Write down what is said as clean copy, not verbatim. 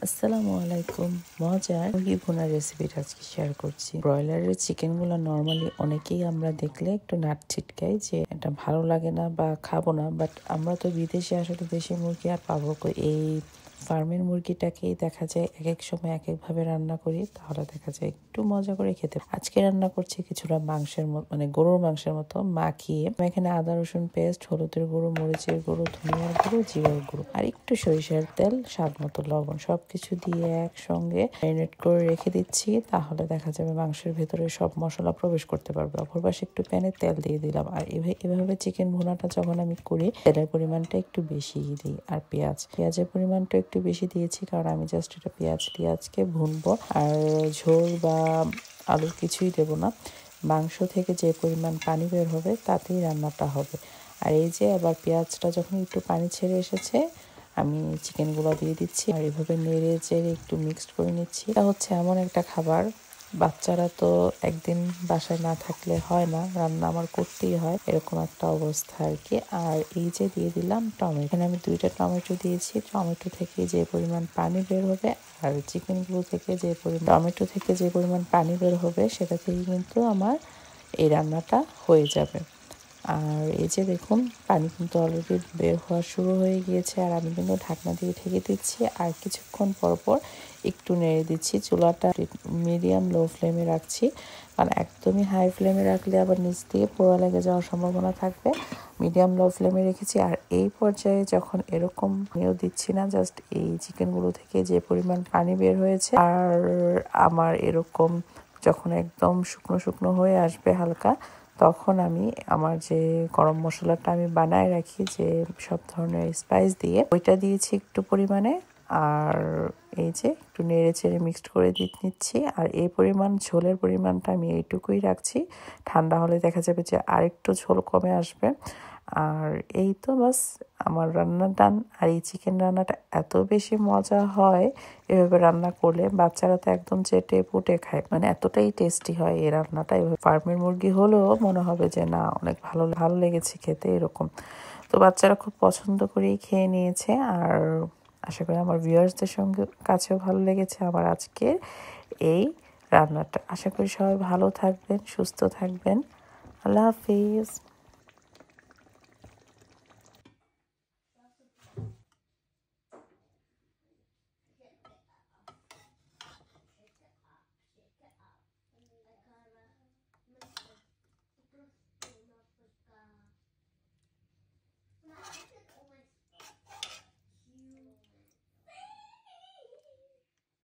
আসসালামু আলাইকুম। মজার মুরগি ভুনার রেসিপিটা আজকে শেয়ার করছি। ব্রয়লারের চিকেনগুলো নর্মালি অনেকেই আমরা দেখলে একটু নাক ছিটকাই যে এটা ভালো লাগে না বা খাবো না, বাট আমরা তো বিদেশে আসলে দেশি মুরগি আর পাবো কই। এই ফার্মের মুরগিটাকেই দেখা যায় এক এক সময় এক একভাবে রান্না করি, তাহলে দেখা যায় একটু মজা করে খেতে। আজকে রান্না করছি কিছুটা মাংসের মতো, মানে গরুর মাংসের মতো মাখিয়ে। এখানে আদা রসুন পেস্ট, হলুদের গুঁড়ো, মরিচের গুঁড়ো, ধনিয়ার গুঁড়ো, জিরার গুঁড়ো আর একটু সরিষার তেল, স্বাদ মতো লবণ সবকিছু দিয়ে একসঙ্গে ম্যারিনেট করে রেখে দিচ্ছি। তাহলে দেখা যাবে মাংসের ভেতরে সব মশলা প্রবেশ করতে পারবে। অপর পাশে একটু প্যানে তেল দিয়ে দিলাম। আর এভাবে চিকেন ভুনাটা যখন আমি করি, তেলের পরিমাণটা একটু বেশি দিই। আর পেঁয়াজের পরিমাণটা একটু বেশি দিয়েছি, কারণ আমি জাস্ট এটা পেঁয়াজ দিয়ে আজকে ভুনবো। আর ঝোল বা আলুর কিছুই দেব না। মাংস থেকে যে পরিমাণ পানি বের হবে তাতেই রান্নাটা হবে। আর এই যে আবার পেঁয়াজটা যখন একটু পানি ছেড়ে এসেছে, আমি চিকেনগুলো দিয়ে দিচ্ছি আর এভাবে নেড়ে চেড়ে একটু মিক্সড করে নিচ্ছি। এটা হচ্ছে এমন একটা খাবার, বাচ্চারা তো একদিন বাসায় না থাকলে হয় না, রান্না আমার করতেই হয়, এরকম একটা অবস্থা আর কি। আর এই যে দিয়ে দিলাম টমেটো, এখানে আমি 2টা টমেটো দিয়েছি। টমেটো থেকে যে পরিমাণ পানি বের হবে আর চিকেনগুলো থেকে যে পরিমাণ টমেটো থেকে যে পরিমাণ পানি বের হবে, সেটা থেকে কিন্তু আমার এই রান্নাটা হয়ে যাবে। আর এই যে দেখুন, পানি কিন্তু অলরেডি বের হওয়া শুরু হয়ে গিয়েছে। আর আমি কিন্তু ঢাকনা দিয়ে ঢেকে দিচ্ছি আর কিছুক্ষণ পর পর একটু নেড়ে দিচ্ছি। চুলাটা মিডিয়াম লো ফ্লেমে রাখছি, কারণ একদমই হাই ফ্লেমে রাখলে আবার নিচ দিয়ে পোড়া লেগে যাওয়ার সম্ভাবনা থাকবে। মিডিয়াম লো ফ্লেমে রেখেছি। আর এই পর্যায়ে যখন এরকম পানিও দিচ্ছি না, জাস্ট এই চিকেনগুলো থেকে যে পরিমাণ পানি বের হয়েছে আর আমার এরকম যখন একদম শুকনো শুকনো হয়ে আসবে হালকা, তখন আমি আমার যে গরম মশলাটা আমি বানায় রাখি, যে সব ধরনের স্পাইস দিয়ে, ওইটা দিয়েছি একটু পরিমাণে। আর এই যে একটু নেড়ে চেড়ে মিক্সড করে নিচ্ছি। আর এই পরিমাণ ঝোলের পরিমাণটা আমি এইটুকুই রাখছি। ঠান্ডা হলে দেখা যাবে যে আরেকটু ঝোল কমে আসবে। আর এই তো বাস আমার রান্না ডান। আর এই চিকেন রান্নাটা এত বেশি মজা হয় এভাবে রান্না করলে, বাচ্চারা তো একদম চেটে পুটে খায়, মানে এতটাই টেস্টি হয় এই রান্নাটা। এভাবে ফার্মের মুরগি হলেও মনে হবে যে না, অনেক ভালো ভালো লেগেছে খেতে, এরকম। তো বাচ্চারা খুব পছন্দ করেই খেয়ে নিয়েছে। আর আশা করি আমার ভিউয়ার্সদের সঙ্গে কাছেও ভালো লেগেছে আমার আজকের এই রান্নাটা। আশা করি সবাই ভালো থাকবেন, সুস্থ থাকবেন। আল্লাহ হাফিজ।